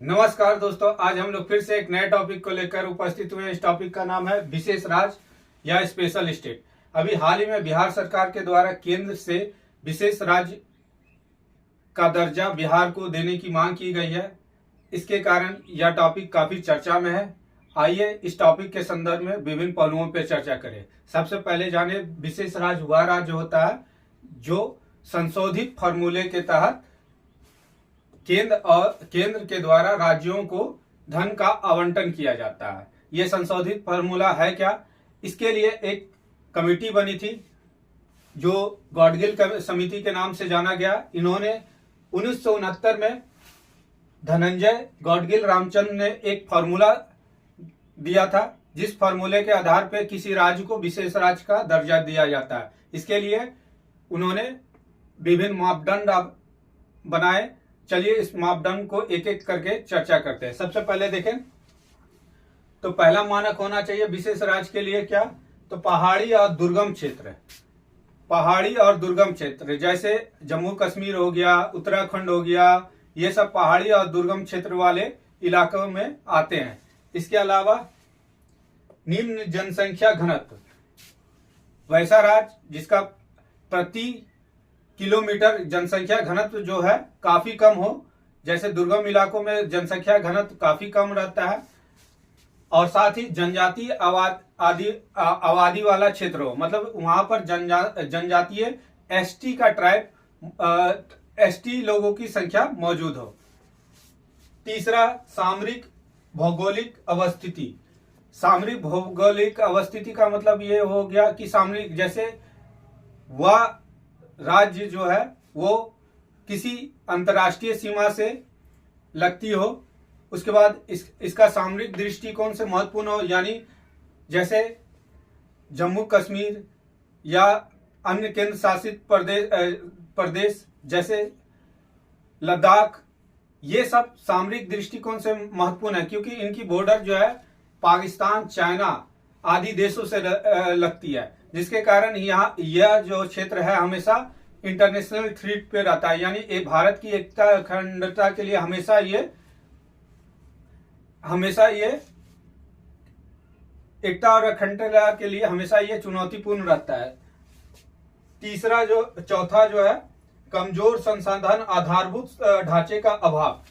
नमस्कार दोस्तों, आज हम लोग फिर से एक नए टॉपिक को लेकर उपस्थित हुए। इस टॉपिक का नाम है विशेष राज्य या स्पेशल स्टेट। अभी हाल ही में बिहार सरकार के द्वारा केंद्र से विशेष राज्य का दर्जा बिहार को देने की मांग की गई है। इसके कारण यह टॉपिक काफी चर्चा में है। आइए इस टॉपिक के संदर्भ में विभिन्न पहलुओं पर चर्चा करें। सबसे पहले जाने विशेष राज्य वह राज्य होता है जो संशोधित फॉर्मूले के तहत केंद्र के द्वारा राज्यों को धन का आवंटन किया जाता है। यह संशोधित फॉर्मूला है क्या? इसके लिए एक कमेटी बनी थी जो गॉडगिल समिति के नाम से जाना गया। इन्होंने 1969 में धनंजय गॉडगिल रामचंद्र ने एक फॉर्मूला दिया था, जिस फॉर्मूले के आधार पर किसी राज्य को विशेष राज्य का दर्जा दिया जाता है। इसके लिए उन्होंने विभिन्न मापदंड बनाए। चलिए इस मापदंड को एक एक करके चर्चा करते हैं। सबसे पहले देखें तो पहला मानक होना चाहिए विशेष राज्य के लिए क्या? तो पहाड़ी और दुर्गम क्षेत्र। पहाड़ी और दुर्गम क्षेत्र जैसे जम्मू कश्मीर हो गया, उत्तराखंड हो गया, ये सब पहाड़ी और दुर्गम क्षेत्र वाले इलाकों में आते हैं। इसके अलावा निम्न जनसंख्या घनत्व, वैसा राज्य जिसका प्रति किलोमीटर जनसंख्या घनत्व जो है काफी कम हो, जैसे दुर्गम इलाकों में जनसंख्या घनत्व काफी कम रहता है, और साथ ही जनजातीय आबादी वाला क्षेत्र हो, मतलब वहां पर जनजातीय एसटी का ट्राइब एसटी लोगों की संख्या मौजूद हो। तीसरा सामरिक भौगोलिक अवस्थिति। सामरिक भौगोलिक अवस्थिति का मतलब ये हो गया कि सामरिक जैसे वह राज्य जो है वो किसी अंतर्राष्ट्रीय सीमा से लगती हो। उसके बाद इसका सामरिक दृष्टिकोण से महत्वपूर्ण हो, यानी जैसे जम्मू कश्मीर या अन्य केंद्र शासित प्रदेश जैसे लद्दाख, ये सब सामरिक दृष्टिकोण से महत्वपूर्ण है क्योंकि इनकी बॉर्डर जो है पाकिस्तान, चाइना आदि देशों से लगती है, जिसके कारण यहाँ यह जो क्षेत्र है हमेशा इंटरनेशनल थ्रेट पे रहता है। यानी भारत की एकता अखंडता के लिए हमेशा ये एकता और अखंडता के लिए हमेशा ये चुनौतीपूर्ण रहता है। चौथा जो है कमजोर संसाधन आधारभूत ढांचे का अभाव।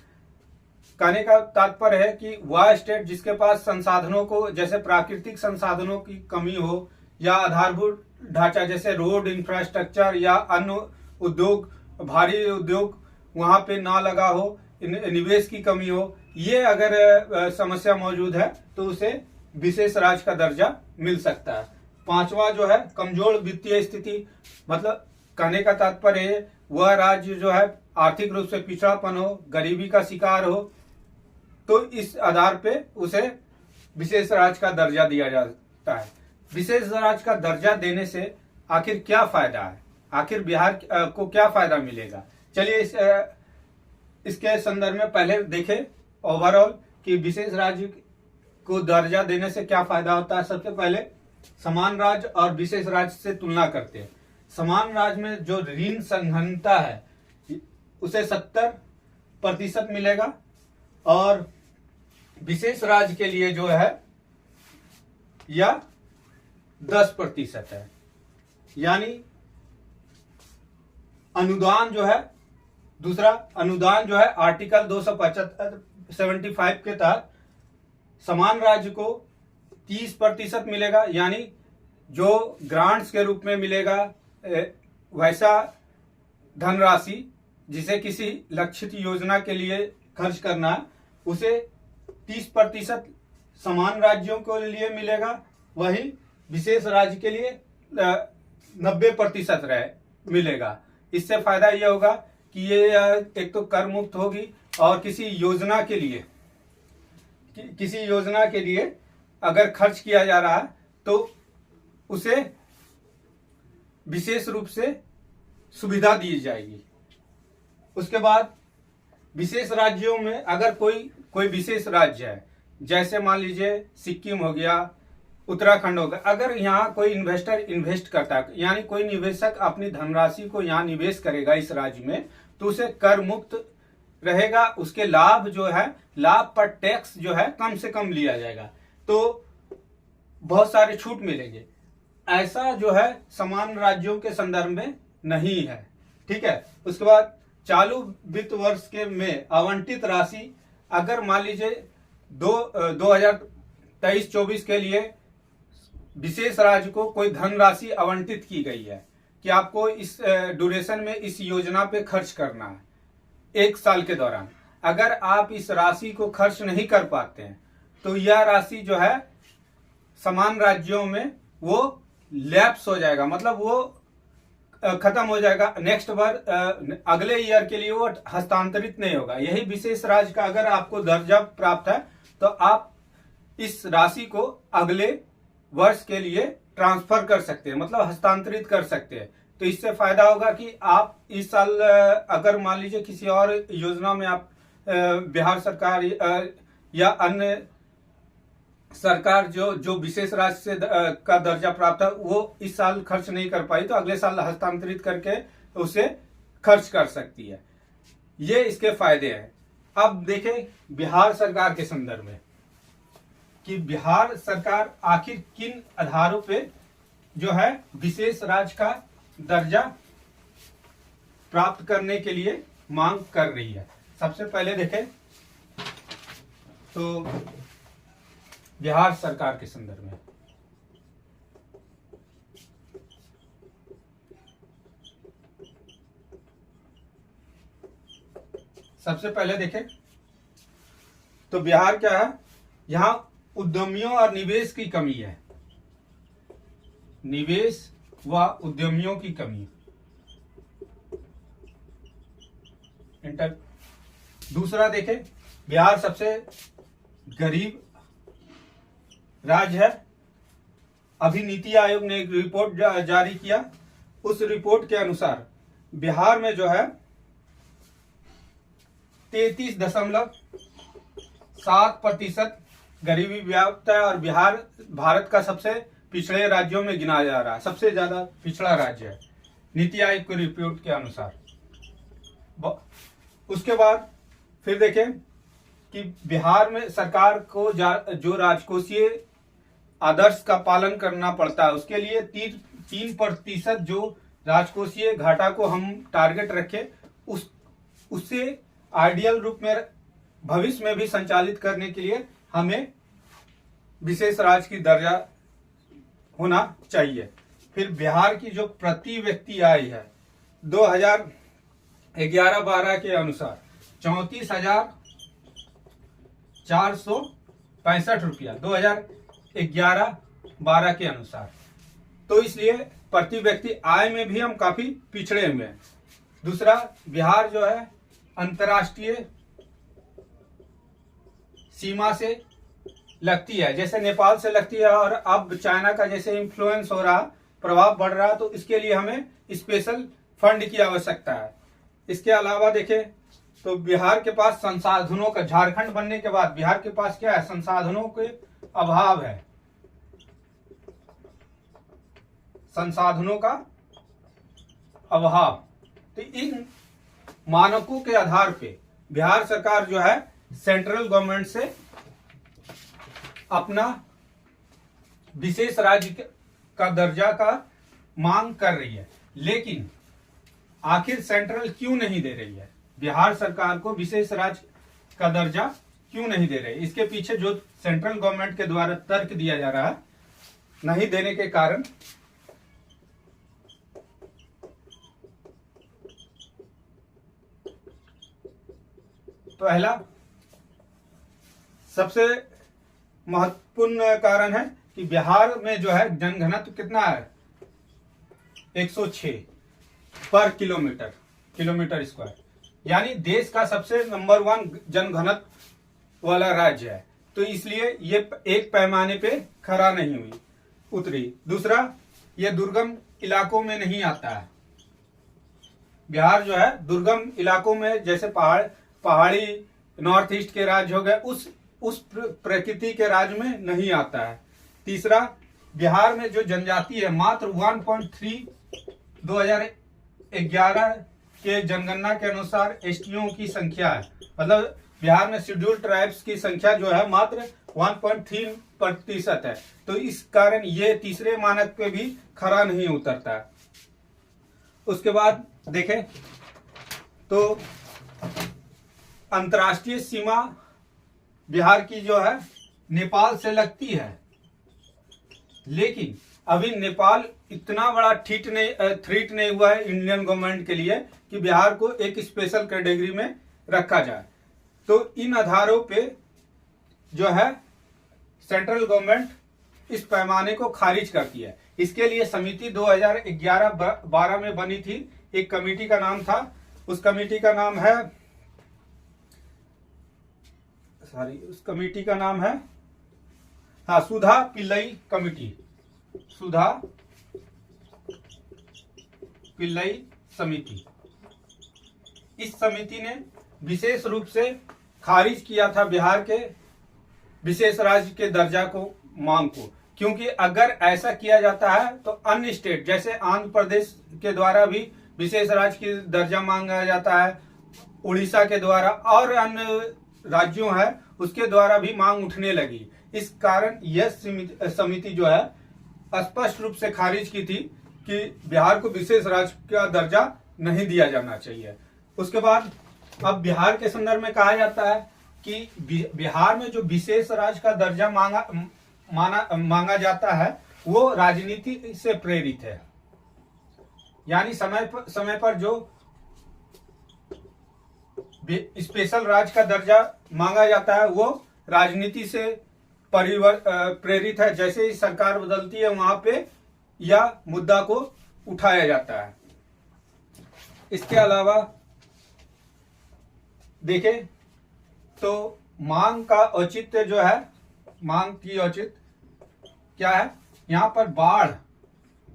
कहने का तात्पर्य है कि वह स्टेट जिसके पास संसाधनों को, जैसे प्राकृतिक संसाधनों की कमी हो या आधारभूत ढांचा जैसे रोड इंफ्रास्ट्रक्चर या अन्य उद्योग, भारी उद्योग वहां पे ना लगा हो, निवेश की कमी हो, ये अगर समस्या मौजूद है तो उसे विशेष राज्य का दर्जा मिल सकता है। पांचवा जो है कमजोर वित्तीय स्थिति, मतलब कहने का तात्पर्य है वह राज्य जो है आर्थिक रूप से पिछड़ापन हो, गरीबी का शिकार हो, तो इस आधार पे उसे विशेष राज्य का दर्जा दिया जाता है। विशेष राज्य का दर्जा देने से आखिर क्या फायदा है? आखिर बिहार को क्या फायदा मिलेगा? चलिए इसके संदर्भ में पहले देखें ओवरऑल कि विशेष राज्य को दर्जा देने से क्या फायदा होता है। सबसे पहले समान राज्य और विशेष राज्य से तुलना करते हैं। समान राज्य में जो ऋण संघनता है उसे 70% मिलेगा, और विशेष राज्य के लिए जो है यह 10% है। यानी अनुदान जो है, दूसरा अनुदान जो है आर्टिकल 275 के तहत समान राज्य को 30% मिलेगा, यानी जो ग्रांट्स के रूप में मिलेगा वैसा धनराशि जिसे किसी लक्षित योजना के लिए खर्च करना है उसे 30% समान राज्यों के लिए मिलेगा, वही विशेष राज्य के लिए 90% मिलेगा। इससे फायदा यह होगा कि ये एक तो कर मुक्त होगी, और किसी योजना के लिए अगर खर्च किया जा रहा है तो उसे विशेष रूप से सुविधा दी जाएगी। उसके बाद विशेष राज्यों में अगर कोई विशेष राज्य है, जैसे मान लीजिए सिक्किम हो गया, उत्तराखंड हो गया, अगर यहाँ कोई इन्वेस्टर इन्वेस्ट करता है, यानी कोई निवेशक अपनी धनराशि को यहाँ निवेश करेगा इस राज्य में, तो उसे कर मुक्त रहेगा उसके लाभ जो है, लाभ पर टैक्स जो है कम से कम लिया जाएगा, तो बहुत सारे छूट मिलेंगे। ऐसा जो है समान राज्यों के संदर्भ में नहीं है। ठीक है। उसके बाद चालू वित्त वर्ष के में आवंटित राशि, अगर मान लीजिए 2023-24 के लिए विशेष राज्य को कोई धनराशि आवंटित की गई है कि आपको इस ड्यूरेशन में इस योजना पे खर्च करना है 1 साल के दौरान, अगर आप इस राशि को खर्च नहीं कर पाते हैं तो यह राशि जो है समान राज्यों में वो लैप्स हो जाएगा, मतलब वो खत्म हो जाएगा। नेक्स्ट बार अगले ईयर के लिए वो हस्तांतरित नहीं होगा। यही विशेष राज्य का अगर आपको दर्जा प्राप्त है तो आप इस राशि को अगले वर्ष के लिए ट्रांसफर कर सकते हैं, मतलब हस्तांतरित कर सकते हैं। तो इससे फायदा होगा कि आप इस साल अगर मान लीजिए किसी और योजना में आप बिहार सरकार या अन्य सरकार जो विशेष राज्य से का दर्जा प्राप्त है वो इस साल खर्च नहीं कर पाई तो अगले साल हस्तांतरित करके उसे खर्च कर सकती है। ये इसके फायदे हैं। अब देखें बिहार सरकार के संदर्भ में कि बिहार सरकार आखिर किन आधारों पे जो है विशेष राज्य का दर्जा प्राप्त करने के लिए मांग कर रही है। सबसे पहले देखें तो बिहार सरकार के संदर्भ में सबसे पहले देखें तो बिहार क्या है, यहां उद्यमियों और निवेश की कमी है, निवेश व उद्यमियों की कमी। इंटर दूसरा देखें बिहार सबसे गरीब राज्य है। अभी नीति आयोग ने एक रिपोर्ट जारी किया, उस रिपोर्ट के अनुसार बिहार में जो है 33.7% गरीबी व्याप्त है और बिहार भारत का सबसे पिछड़े राज्यों में गिना जा रहा है, सबसे ज्यादा पिछड़ा राज्य है नीति आयोग की रिपोर्ट के अनुसार। उसके बाद फिर देखें कि बिहार में सरकार को जो राजकोषीय आदर्श का पालन करना पड़ता है उसके लिए 3% जो राजकोषीय घाटा को हम टारगेट रखें उससे आइडियल रूप में भविष्य में भी संचालित करने के लिए हमें विशेष राज्य की दर्जा होना चाहिए। फिर बिहार की जो प्रति व्यक्ति आय है 2011-12 के अनुसार 34,465 रुपया 2011-12 के अनुसार, तो इसलिए प्रति व्यक्ति आय में भी हम काफी पिछड़े हुए हैं। दूसरा बिहार जो है अंतर्राष्ट्रीय सीमा से लगती है, जैसे नेपाल से लगती है और अब चाइना का जैसे इन्फ्लुएंस हो रहा, प्रभाव बढ़ रहा, तो इसके लिए हमें स्पेशल फंड की आवश्यकता है। इसके अलावा देखें तो बिहार के पास संसाधनों का, झारखंड बनने के बाद बिहार के पास क्या है, संसाधनों के अभाव है, संसाधनों का अभाव। तो इन मानकों के आधार पे बिहार सरकार जो है सेंट्रल गवर्नमेंट से अपना विशेष राज्य का दर्जा का मांग कर रही है, लेकिन आखिर सेंट्रल क्यों नहीं दे रही है, बिहार सरकार को विशेष राज्य का दर्जा क्यों नहीं दे रही? इसके पीछे जो सेंट्रल गवर्नमेंट के द्वारा तर्क दिया जा रहा है नहीं देने के कारण पहला सबसे महत्वपूर्ण कारण है कि बिहार में जो है जनघनत्व कितना है 106 पर किलोमीटर स्क्वायर, यानी देश का सबसे नंबर 1 जनघनत्व वाला राज्य है, तो इसलिए ये एक पैमाने पे खरा नहीं हुई उतरी। दूसरा ये दुर्गम इलाकों में नहीं आता है, बिहार जो है दुर्गम इलाकों में जैसे पहाड़ी नॉर्थ ईस्ट के राज्य हो गए उस प्रकृति के राज्य में नहीं आता है। तीसरा बिहार में जो जनजाति है मात्र 1.3 2011 के जनगणना के अनुसार एसटीओ की संख्या है, मतलब बिहार में शेड्यूल ट्राइब्स की संख्या जो है मात्र 1.3% है। तो इस कारण ये तीसरे मानक पे भी खरा नहीं उतरता है। उसके बाद देखें तो अंतर्राष्ट्रीय सीमा बिहार की जो है नेपाल से लगती है, लेकिन अभी नेपाल इतना बड़ा थ्रेट नहीं हुआ है इंडियन गवर्नमेंट के लिए कि बिहार को एक स्पेशल कैटेगरी में रखा जाए। तो इन आधारों पे जो है सेंट्रल गवर्नमेंट इस पैमाने को खारिज करती है। इसके लिए समिति 2011-12 में बनी थी, एक कमेटी का नाम था, उस कमेटी का नाम है सुधा पिल्लई कमेटी, सुधा पिल्लई समिति। इस समिति ने विशेष रूप से खारिज किया था बिहार के विशेष राज्य के दर्जा को मांग को, क्योंकि अगर ऐसा किया जाता है तो अन्य स्टेट जैसे आंध्र प्रदेश के द्वारा भी विशेष राज्य की दर्जा मांगा जाता है, उड़ीसा के द्वारा और अन्य राज्यों है उसके द्वारा भी मांग उठने लगी। इस कारण यह समिति जो है स्पष्ट रूप से खारिज की थी कि बिहार को विशेष राज्य का दर्जा नहीं दिया जाना चाहिए। उसके बाद अब बिहार के संदर्भ में कहा जाता है कि बिहार में जो विशेष राज्य का दर्जा मांगा जाता है वो राजनीति से प्रेरित है, यानी समय पर जो स्पेशल राज्य का दर्जा मांगा जाता है वो राजनीति से प्रेरित है। जैसे ही सरकार बदलती है वहां पे यह मुद्दा को उठाया जाता है। इसके अलावा देखें तो मांग का औचित्य जो है, मांग की औचित्य क्या है, यहाँ पर बाढ़,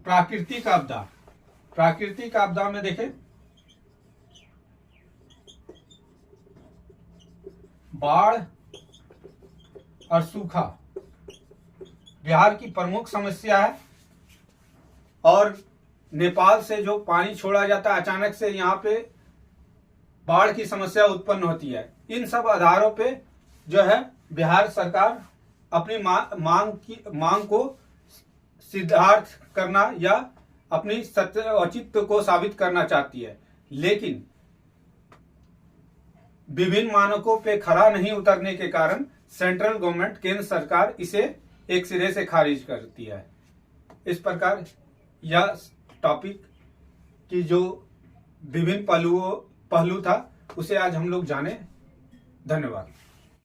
प्राकृतिक आपदा में देखें बाढ़ और सूखा बिहार की प्रमुख समस्या है, और नेपाल से जो पानी छोड़ा जाता है अचानक से यहाँ पे बाढ़ की समस्या उत्पन्न होती है। इन सब आधारों पे जो है बिहार सरकार अपनी मांग को सिद्धार्थ करना या अपनी सत्य औचित्य को साबित करना चाहती है, लेकिन विभिन्न मानकों पे खरा नहीं उतरने के कारण सेंट्रल गवर्नमेंट, केंद्र सरकार इसे एक सिरे से खारिज करती है। इस प्रकार यह टॉपिक की जो विभिन्न पहलू था उसे आज हम लोग जाने। धन्यवाद।